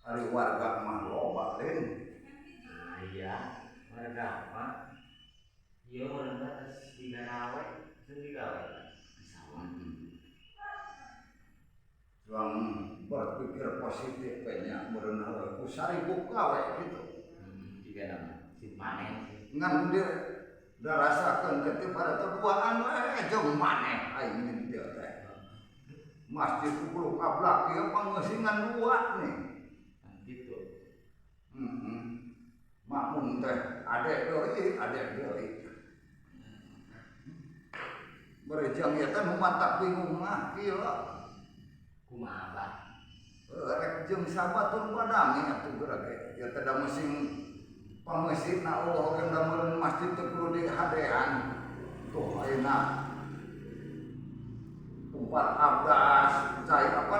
Ari warga mah loba lain. Iya, warga mah. Ieu meureun tes digarawe, teu digawe. Juang berpikir positif nya meureun ku 1000 gawe gitu. Tiga nama, si panen. Ngan dia udah rasakan ketika pada keduaan jeung maneh aing di dieu teh. Masjid Kulo Kablak ieu pangesingan 2 nih. Gitu. Makmum teh ade deui. Berejang ieu teh nu mantap bingung mah kieu. Kumaha Abah? Rek jeung sabatur padami atuh geura ge. Ya teh da musim pameusitna Allah ge da meureun masjid teh kudu dihadean. Tuh ayeuna tempat abdas cai apa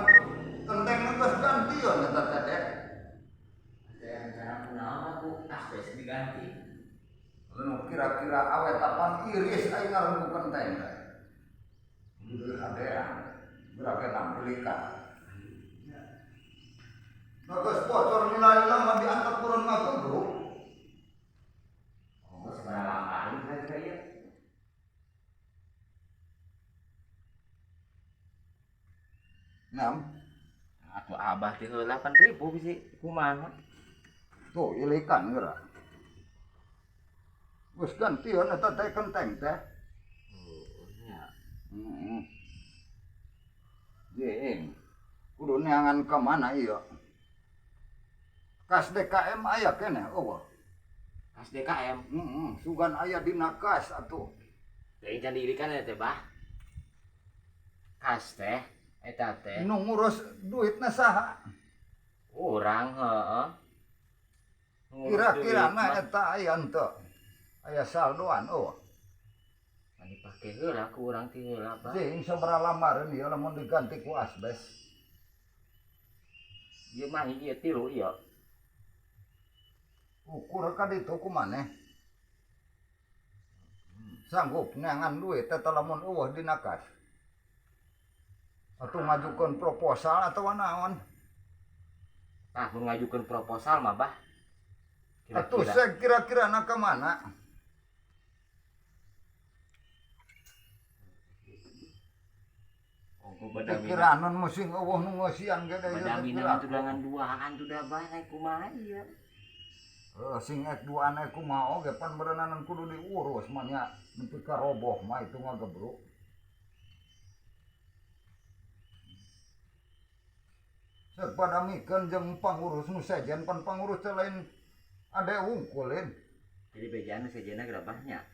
genteng geus gantian eta teh. Ada yang cara kunaon aku asbes diganti. Anu kira-kira awet apaan iris aing ngaran genteng teh. Dihadean. Geura ge nampilikan. Bagus bocor nilai lama diantar kurang ngagebruk. Oh, seberapa kali kira-kira ieu? Nam, Atuh Abah teh 8.000 bisi kumaha? tuh ilikan geura. Geus gantian eta teh kenteng teh. Oh, nya. Jeung kudu neangan ka mana ieu? Kas DKM aya keneh eueuh. Kas DKM. Sugan aya dina kas atuh. Teh can diirikan ya teh, Bah. Kas teh eta teh. Nu ngurus duitna saha? Urang heeh. Kira-kira na eta aya henteu. Aya saldoan eueuh. Mani pake heula ku urang ti heula, Bah. Jeung sabaraha lamareun ieu lamun diganti ku asbes. Ieu mah ieu 3 ieu. Ukur ka ditu kumaneh. Sanggup neangan duit eta lamun eueuh dina kas. Atuh ngajukeun proposal atawa naon? Tah mun ngajukeun proposal mah, Bah. Atuh kira-kira na ka mana? Oh, badamina. Pikiran non musim eueuh nu ngeusian ge da ieu. Badamina tudangan duaan tuh Bah kumaha ieu. Sing ek duaan ek kumaha oge pan berenang kudu diurus mah nya nepi ka roboh mah itu ngagebruk. Cek padamikeun jeung pangurus nu sejen pan pangurus teh lain ade wungkulin. Jadi bejana sejena gerabahnya.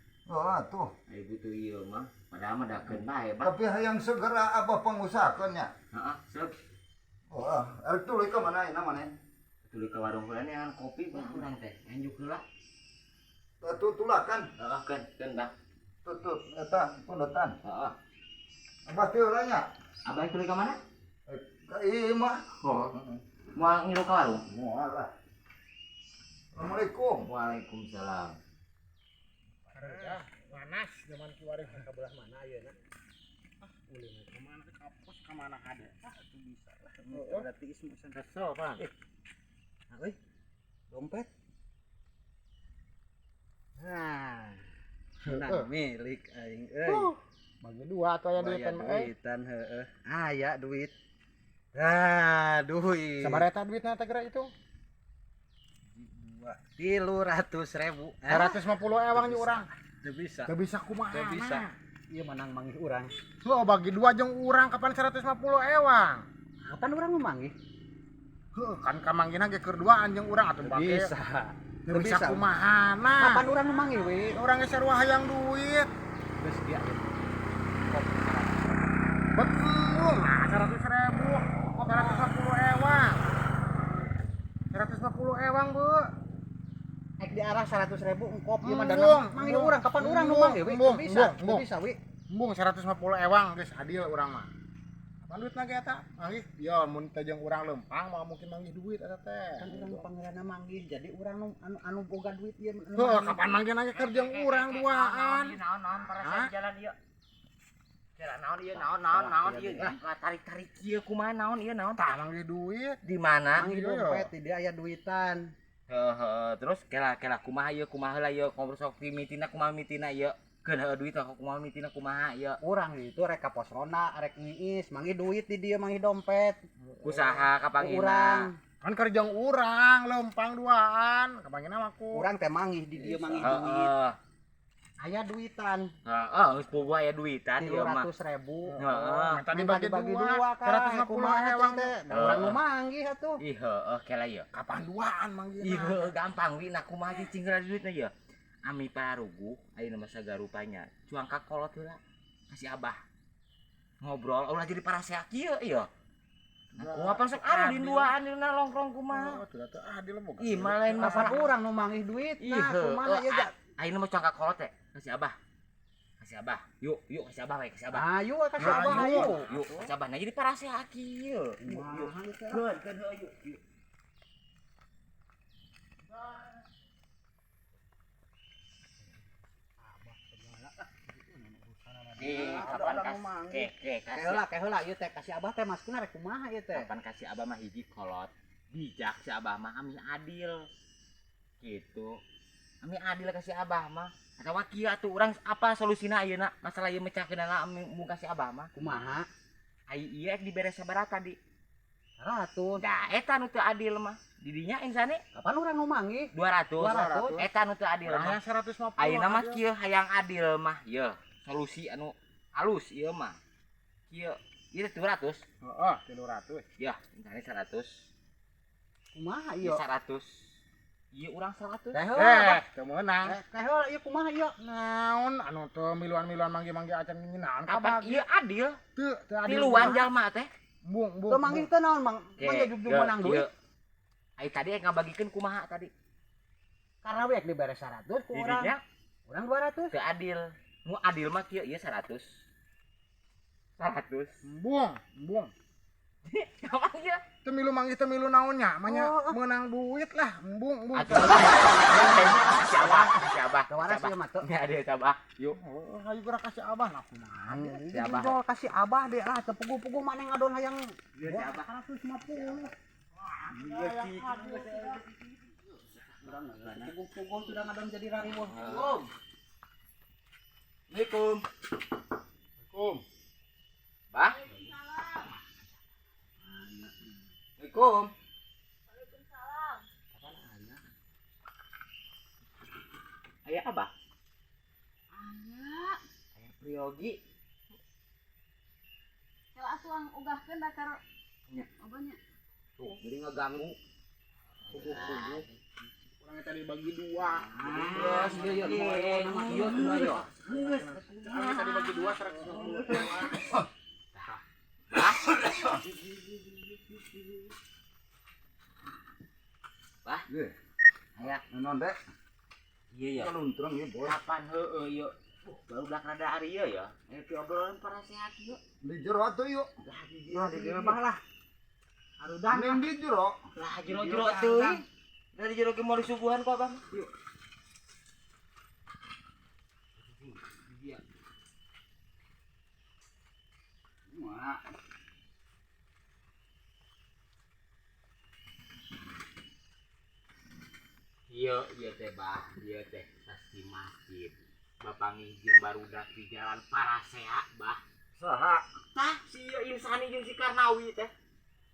Tuh. Ai butuh ieu mah padahal mah dakeun bae, Bah. Tapi hayang segera abah pengusahakeun nya. Heeh, sok. Erek tuluy ka mana ayeuna maneh? Tuluy ka warung heula neangan kopi Bah urang teh. Nganjuk heula. Tutulakan. Heeh, keun Bah. Tutut eta pundutan. Heeh. Abah teh heula nya. Abah tuluy ka mana? Ka ieu mah. Moal ngilu ka warung. Moal lah. Assalamualaikum. Waalaikumsalam. Panas zaman kiwaring ka belah mana ayeuna. Ulin ka mana ke kapos ka mana ada. Itu bisa lah. Berarti ismu san kesel, Bang. Euy. Dompet. Menang milik aing euy. Bagi 2 atuh aya duitan mah euy. Duitan heueuh. Aya duit. Duit. Sabareta duitna teh geura itu? 300.000. 150 ewang di urang. Teu bisa. Teu bisa kumaha? Teu bisa. Ieu menang manggih urang. Oh, bagi 2 jeung urang kapan 150 ewang? Kapan urang memanggih? Heuh, kan kamanggihna ge keur duaan jeung urang atuh bake. Bisa. Teu bisa kumahana? Kapan urang memanggih we? Urang ge sarua hayang duit. Geus dia. Betul, 100.000. Kok 150 ewang? 150 ewang, Bu. Ek di arah 100.000 engkop ieu mah dana manggil urang kapan urang nu manggil we bisa we embung 150 ewang geus adil urang mah kapan duitna ge eta manggih ya mun teh jeung urang lempang mah mungkin manggih duit eta teh kan urang pangeranna manggih jadi urang anu boga duit ieu kapan manggihna ge keur jeung urang duaan Naon-naon para jalan ieu Kira naon ieu. Lah tarik-tarik ieu kumaha naon ieu naon? Tah manggih duit. Di mana? Manggih dompet di dia aya duitan. Heeh, terus kela kumaha ieu kumaha heula ieu ngobrol sok mitina kumaha mitina ieu. Keun heueuh duit kok kumaha mitina kumaha ieu. Urang di itu rek ka pos ronda arek ngiis, manggih duit di dia manggih dompet. Usaha kapangina. Urang. Kan kerjang urang lempang duaan, kapangina mah ku. Urang teh manggih di dia manggih duit. Heeh. Aya duitan. Heeh, geus bobo aya duitan ieu mah. 300.000. Heeh. Minta dibagi dua kan. 250 ewang teh. Urang nu manggih atuh. Ih heueuh kela ieu. Kapan duaan manggih? Ih heueuh gampang wi na kumaha cicing duitna ieu. Ami parugu ayeuna mah sagarupanya. Cuang ka kolot heula. Kasih abah. Ngobrol ulah jadi paraseak ieu ieu. Aku apa sok anu di duaan dina longkrong kumaha. Teu adil boga. Ih malain Kapan masalah urang nu manggih duit? Ih, Nah, kumaha ieu ja? ayeuna mah cuang ka kolot teh. Kasih abah. Kasih abah. Yuk kasih abah we, kasih abah. Ayo kasih abah ayo. Yuk, kasih abah. Nah jadi paraseak ieu. Yuk. Keun heueuh yuk. Kapan Heula ieu teh kasih abah teh maskeun rek kumaha ieu teh? kapan kasih abah mah hiji kolot bijak si abah mah ami adil gitu ami adil kasih abah mah atau kieu atuh urang apa solusina ayeuna masalah ieu mecahkeunana ami mau kasih abah mah Kumaha? ai ieu ek dibere sabaraha tadi 100. da eta nu teu adil mah didinya insani Kapan urang nu manggih? 200 eta nu teu adil mah Urang 150. ayeuna mah kieu hayang adil mah ieu solusi anu halus ieu mah kieu ieu 200 Heeh, 300. ya insani 100 Kumaha ieu ieu? 100 ieu urang 100 Teh heula. teu meunang. Teh heula ieu kumaha ieu? Naon anu teu miluan-miluan manggi-manggi acan naon kapan ieu adil teu adil. tiluan jalma teh Bung. Teu manggih teh naon mang? Mangga jujug menang duit. ai tadi ngabagikeun kumaha tadi Karena we dibere 100 ku urang. didinya Urang 200. teu adil nu adil mah kieu ieu 100 Bung. kapan ieu Teu milu manggih teu milu naonnya, manya Oh. meunang duit lah, bung. atuh siapa Teu waras ieu mah teu. ya ada siapa yuk Oh, hayu geura kasih abah nah kumaha. Ieu Siapa? jual kasih abah deh lah teu puguh-puguh maneh ngadon hayang Ieu siapa? 150. Urang puguh-puguh sudah ngadon jadi rariweuh. Assalamualaikum Assalamualaikum. Bah Assalamualaikum Waalaikumsalam. Aya abah Aya, aya Priyogi kalau asuang ugahkeun dakar Nya. obanya. tuh jadi ngeganggu puguh-puguh Urang tadi bagi dua. terus ieu ieu Urang tadi bagi dua 150. Ye, aya naon deh? iya ya Kaluntrang ye, Bos. kapan heueuh ieu baru dak rada ari ieu ya aya obrolan para sehat ieu Di jero atuh yuk. lah di dieu mah lah. Arudan Ning di jero. lah jero-jero teuing dari jero ke mau disuguhan kok bang yuk Wah. iya teh bah iya teh pasti masjid bapak ngijing barudak di jalan Parasea bah Saha? tah si ieu insani jeung si Karnawi teh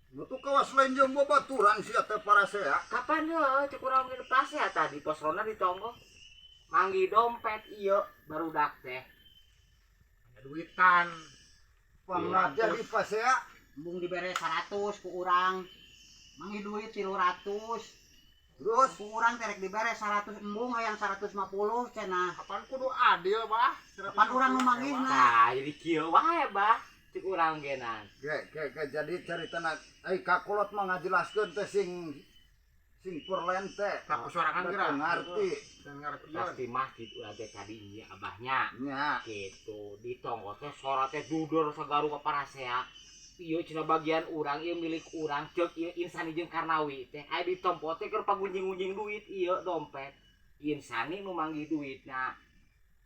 Nu tuh kawas lain jeung babaturan sia teh Parasea. kapan heuh cek urang ge Parasea tadi pos ronda di tonggo manggi dompet ieu barudak teh Ada duitan. Pangnaja di Pasea. embung dibere 100 ku urang. Manggih duit 300. Terus Ku urang terek dibere 100 embung hayang 150 cenah. Kapan kudu adil, Bah? Kapan urang nu manggihna? nah jadi kieu wae bah cek urang ge nan ge jadi caritana kakolot mah ngajelaskeun teh sing perlen teh. Tak sorangan Teu geura. ngarti. Dan ngarti. pasti masjid urang teh tadi ieu abahnya Nya. gitu di tonggo teh sora teh dudur sagaru ka Parasea ieu cenah bagian urang ieu milik urang ceuk ieu insani jeung Karnawi teh aya di tempo teh keur pagunjing-gunjing duit ieu dompet insani nu manggih duitna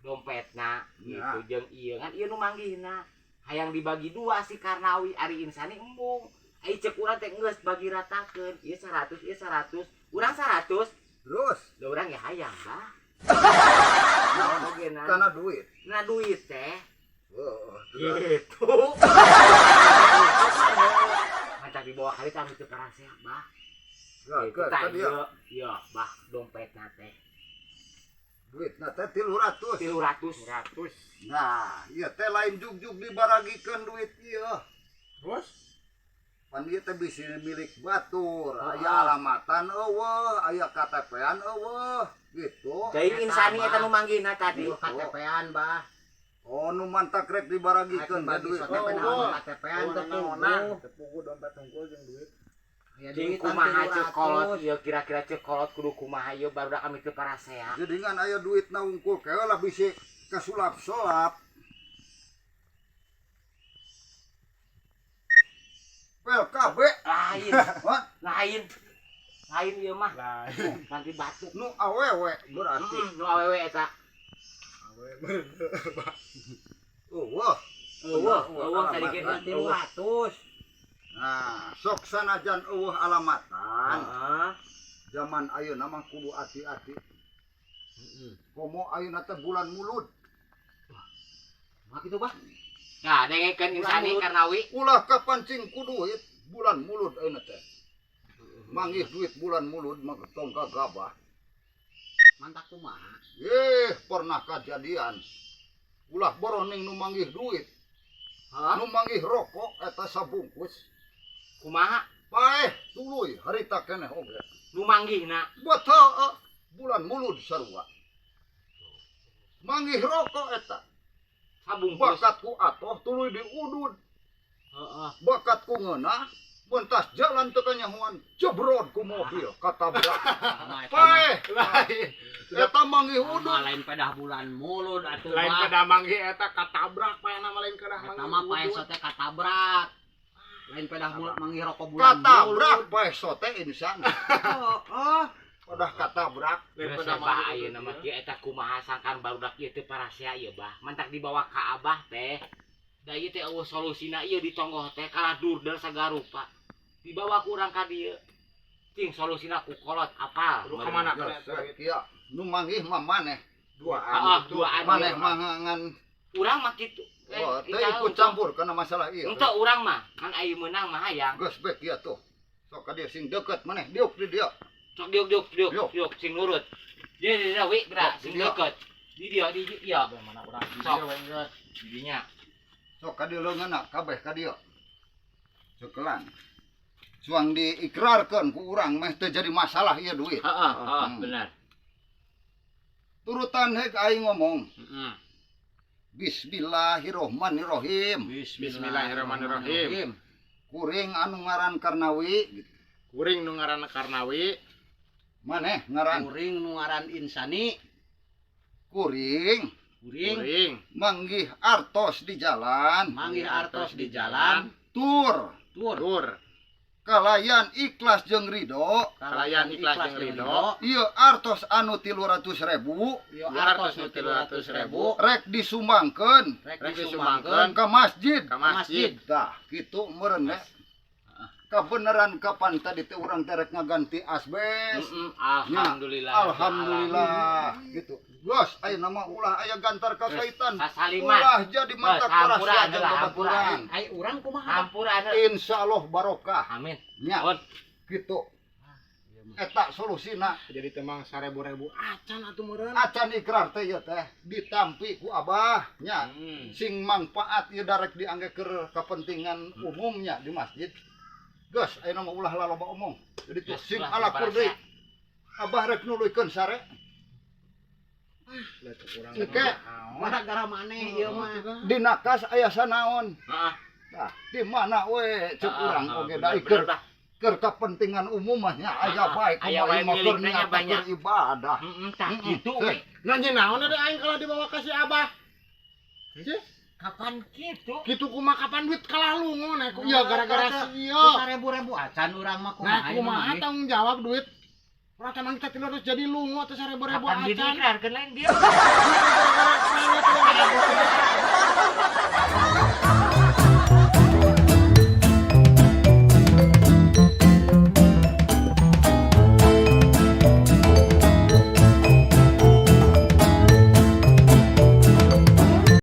dompetna gitu Ya. jeung ieu kan ieu nu manggihna hayang dibagi dua si Karnawi ari insani embung. Ai cek urang teh geus bagi ratakeun. Ieu 100, ieu 100. Urang 100. Terus Da urang ya hayang, Bah. karena duit. Nah duit teh Oh, gitu. Macam dibawa kali kami teu karasea, Bah. ke dia Iya, Bah, dompetna teh duit teh 300. 300. Nah, ieu teh lain jugjug dibaragikeun duit ieu. Terus Pan ieu teh bisi milik batur, aya alamatan eueuh, aya KTP-an eueuh, gitu. Jadi insani eta nu manggihna tadi. KTP-an, Bah. Oh, nu mantak rek dibaragikeun teh Bagi duit. sote penang KTP-an tepugu dompet tungkul jeung duit. Cing kumaha cek kolot ieu kira-kira cek kolot kudu kumaha ieu barudak kami teu parasea. Jadi ngan aya duitna unggul kae lah bisi kasulap-sulap. Wel kabeh Lain, Hah? lain. Lain ieu mah. Lain. Nanti batuk. nu awewe berarti. Nu awewe eta. Eueuh. Eueuh tadi kita 300. Nah, sok sanajan eueuh alamatan. Heeh. Zaman ayeuna mah kudu hati-hati. Komo ayeuna teh bulan mulud. Mak itu, Bah. Nah, dengekeun insani Karnawi. Ulah kapancing ku duit bulan mulud ayeuna teh. Manggih duit bulan mulud mah tong gagabah. Mantak kumaha? Pernah kejadian. Ulah boroning nu manggih duit. Hah? Nu manggih rokok eta sabungkus. Kumaha? Paeh tuluy harita keneh oge. Nu manggihna. Buat heueuh bulan mulud sarua. Manggih rokok eta. Sabungkus. Bakatku atoh tuluy diudud. Heeh. Bakatku ngeunah bentas jalan teu kanyahoan jebrod ku mobil katabrak. Paeh lain. Eta manggih udud. Lain pedah bulan mulud atuh, Lain Bah. kada manggih eta katabrak pae nama lain kada Eta manggih. mah pae sote katabrak. Lain pedah bulan manggih rokok bulan Katabrak paeh sote insan. Oh. Udah katabrak. Lain Terus kada Bah manggih. ayeuna mah kieu eta kumaha sangkan barudak ieu teu parasea ieu Bah. Mantak dibawa ka Abah teh. Da ieu teh eueuh solusina ieu ditonggoh teh kalah durdel sagarupa. Dibawa ku urang ka dieu. Cing solusina ku kolot apal. Lu ka mana Ya, kada set, kieu. Nu manggih mah maneh Heeh, duaan. duaan. Maneh mah ngan Urang mah kitu. teh ikut campur kana masalah ieu. Untuk urang mah kan ayeuna meunang mah hayang. Geus bek ieu tuh. Sok ka dieu sing deukeut maneh diuk di dieu. Sok diuk sing nurut. Dia wi gerak sing Dieu. deukeut. Di dia di iya. mana urang Sok. dia we geus. Didinya. Sok ka dieu leungeunna kabeh ka dieu. Cekelan. Suang diikrarkeun ku urang meh teu jadi masalah ieu duit. Heeh, benar. Turutan hek aing ngomong. Heeh. Bismillahirrahmanirrahim. Bismillahirrahmanirrahim. Kuring anu ngaran Karnawi gitu. Kuring nu ngaranna Karnawi, Maneh ngaran Kuring nu ngaran insani. kuring kuring manggih artos di jalan. Manggih artos di jalan. Tur tur kalayan ikhlas jeung ridho. kalayan ikhlas jeung ridho. Ieu artos anu 300.000 Ieu artos nu 300.000 rek disumbangkeun rek Rek disumbangkeun ka masjid. ka masjid. Tah, kitu meureun we. Kabeneran kapan tadi teh urang teh rek ngaganti asbes. Alhamdulillah. Alhamdulillah gitu. Gos, ayeuna mah ulah aya gantar kakaitan. Kasaliman. Ulah jadi mantak Hampuran parasea jeung adalah babaturan. ai urang kumaha? Hampura. Insyaallah barokah. Amin. Nya Mun. gitu. Eta solusina. Jadi temang 1.000 acan atuh meureun. Acan ikrar teh ieu teh ditampi ku Abah nya. Sing manfaat ieu darek diangge keur kepentingan umumnya di masjid. Gus, ayeuna mah ulah laloba omong. Jadi tuh sing ala kurdi. Abah rek nuluykeun sare. Oke, Mana gara maneh ieu mah? di nakas aya sanaon. Heeh. Nah, di mana we cek urang oge da Bener, keur Bah. keur kepentingan umum mah nya aya bae Aya kumaha bae mah keur milikna niat banyak. keur ibadah. Tah gitu we. Nanya naon ada aing kalau dibawa ka si Abah? Kapan gitu? Kitu kumaha kapan duit kalah lungo nah ku ieu gara-gara si ieu. 1.000 acan urang mah Nah kumaha? kumaha tanggung jawab duit. Urang teh mang kita 300 jadi lungo atau 1.000 Kapan acan. diikrarkeun lain dia? Gara-gara